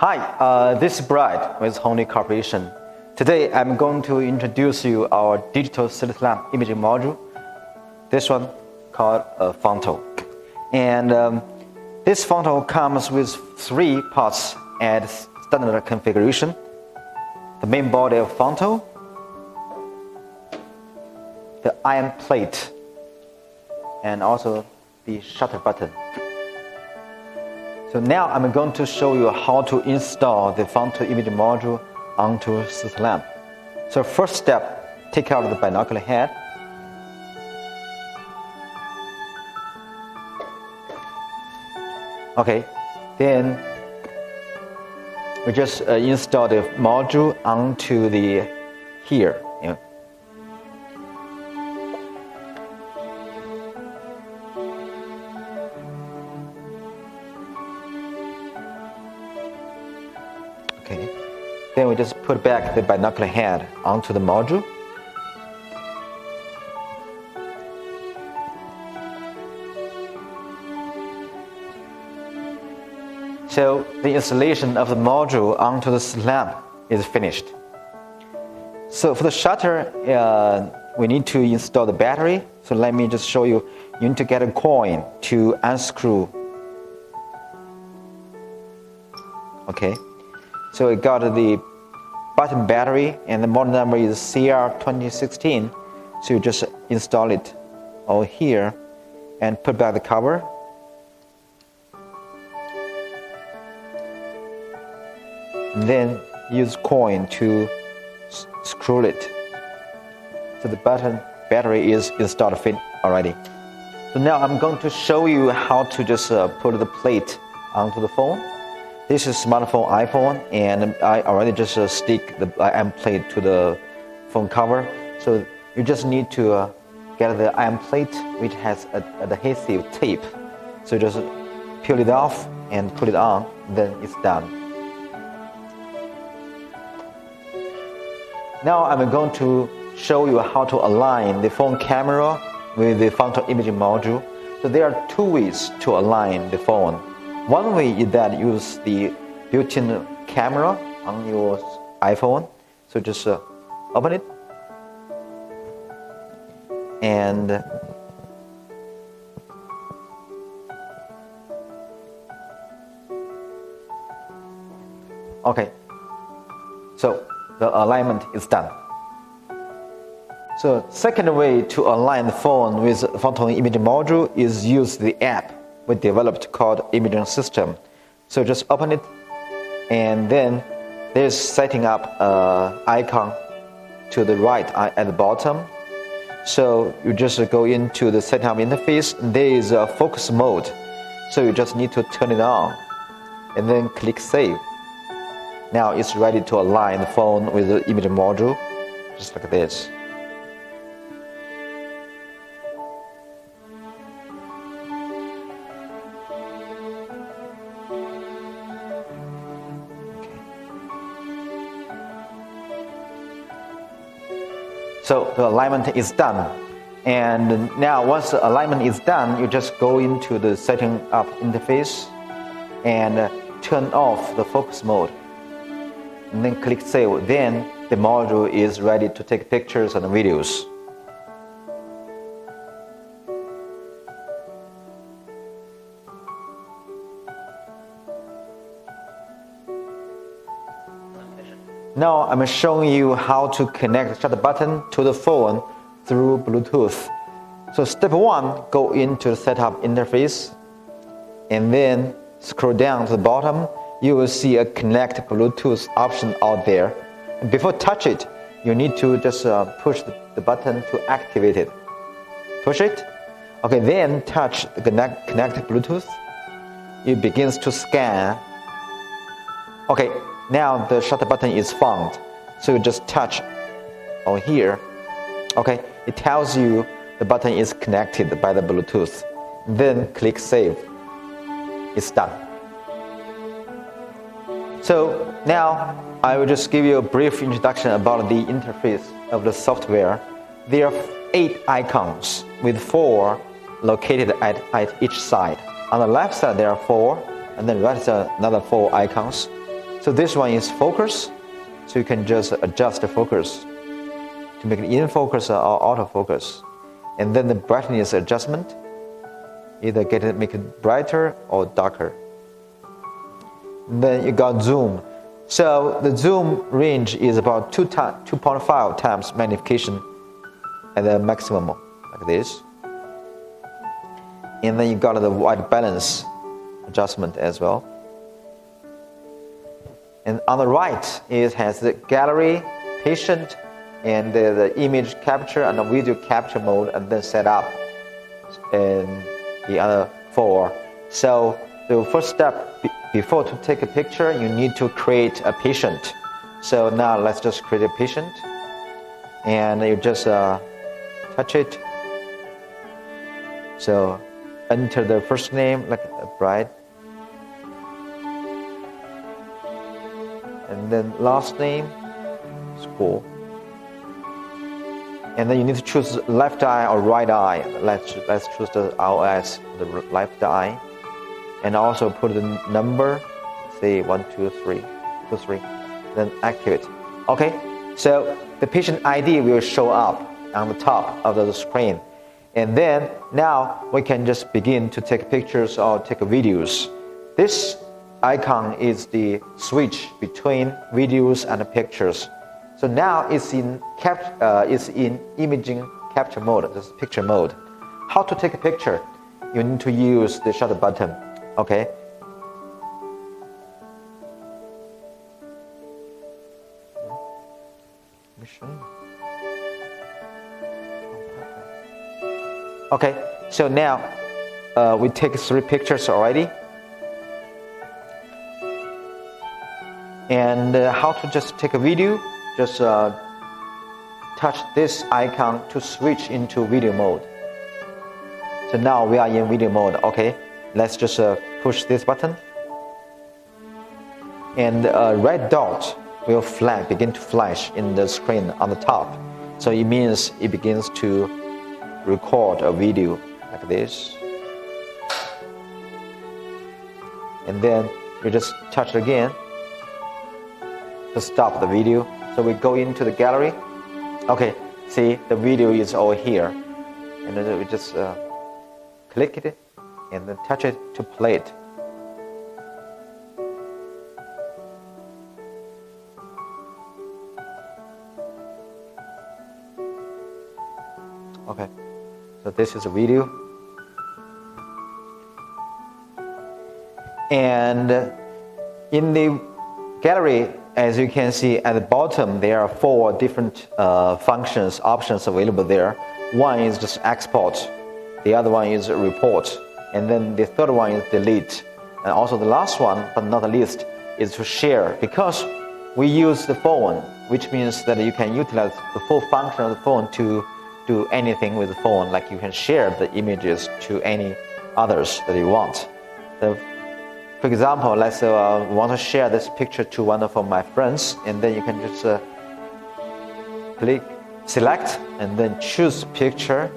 Hi, this is Brad with Hongdee Corporation. Today I'm going to introduce you our digital slit lamp imaging module. This one called Phonto. And this Phonto comes with 3 parts at standard configuration. The main body of Phonto, the iron plate, and also the shutter button. So now I'm going to show you how to install the Phonto imaging module onto slit lamp. So first step, take out the binocular head. Okay, then we just install the module onto the here. Yeah. Okay, then we just put back the binocular head onto the module. So the installation of the module onto the slit lamp is finished. So for the shutter, we need to install the battery. So let me just show you. You need to get a coin to unscrew. Okay. So we got the button battery, and the model number is CR2016. So you just install it over here and put back the cover. And then use coin to screw it. So the button battery is installed fit already. So now I'm going to show you how to just put the plate onto the phone. This is smartphone iPhone, and I already just stick the iron plate to the phone cover. So you just need to get the iron plate, which has an adhesive tape. So just peel it off and put it on, then it's done. Now I'm going to show you how to align the phone camera with the Phonto imaging module. So there are 2 ways to align the phone. One way is that use the built-in camera on your iPhone. So just open it, and okay, so the alignment is done. So second way to align the phone with Phonto imaging module is use the app we developed called imaging system. So just open it, and then there's setting up icon to the right at the bottom. So you just go into the setting up interface. There is a focus mode, so you just need to turn it on and then click save. Now it's ready to align the phone with the imaging module, just like this. So the alignment is done, and now once the alignment is done, you just go into the setting up interface and turn off the focus mode, and then click save. Then the module is ready to take pictures and videos. Now I'm showing you how to connect the shutter button to the phone through Bluetooth. So step 1, go into the setup interface, and then scroll down to the bottom. You will see a connect Bluetooth option out there. And before touch it, you need to just push the button to activate it. Push it. Okay, then touch the connect Bluetooth. It begins to scan. Okay. Now the shutter button is found, so you just touch on here. Okay, it tells you the button is connected by the Bluetooth. Then click save. It's done. So now I will just give you a brief introduction about the interface of the software. There are 8 icons with 4 located at each side. On the left side there are 4, and then right side another 4 icons. So this one is focus, so you can just adjust the focus to make it in focus or autofocus. And then the brightness adjustment, either make it brighter or darker. And then you got zoom. So the zoom range is about 2.5 times magnification at the maximum, like this. And then you got the white balance adjustment as well. And on the right, it has the gallery, patient, and the image capture and the video capture mode, and then set up in the other 4. So the first step before to take a picture, you need to create a patient. So now let's just create a patient, and you just touch it. So enter the first name like a bride, and then last name, school. And then you need to choose left eye or right eye. Let's choose the ROS, the left eye. And also put the number, say 1, 2, 3, 2, 3, then activate. Okay, so the patient ID will show up on the top of the screen. And then now we can just begin to take pictures or take videos. This icon is the switch between videos and pictures. So now it's in imaging capture mode, this is picture mode. How to take a picture? You need to use the shutter button. Okay. Let me show you. Okay, so now we take 3 pictures already. And how to just take a video? Just touch this icon to switch into video mode. So now we are in video mode. Okay, let's just push this button, and a red dot will begin to flash in the screen on the top. So it means it begins to record a video like this. And then you just touch it again to stop the video. So we go into the gallery. Okay, see the video is all here, and then we just click it and then touch it to play it. Okay, so this is a video. And in the gallery, as you can see at the bottom, there are 4 different options available there. One is just export, the other one is report, and then the third one is delete. And also the last one, but not the least, is to share. Because we use the phone, which means that you can utilize the full function of the phone to do anything with the phone, like you can share the images to any others that you want. For example, let's want to share this picture to one of my friends, and then you can just select, and then choose picture.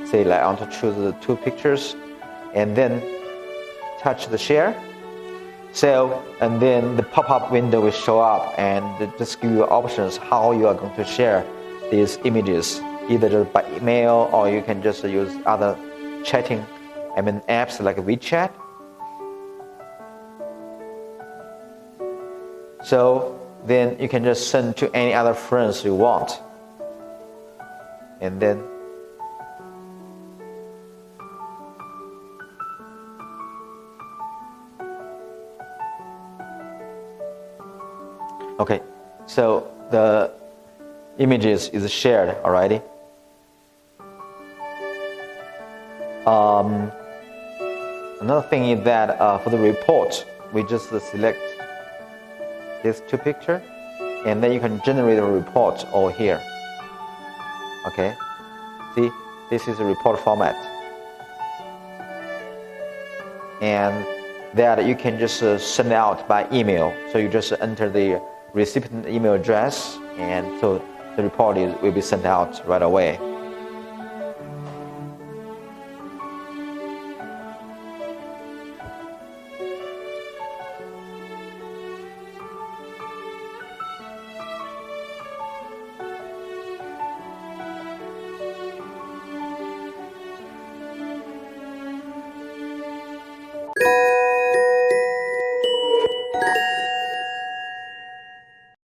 Say like I want to choose the 2 pictures, and then touch the share. So, and then the pop-up window will show up and just give you options how you are going to share these images, either just by email, or you can just use other chatting apps like WeChat. So then you can just send to any other friends you want. And then okay, so the images is shared already. Another thing is that for the report, we just select these 2 pictures, and then you can generate a report over here. Okay, see, this is a report format, and that you can just send out by email. So you just enter the recipient email address, and so the report will be sent out right away.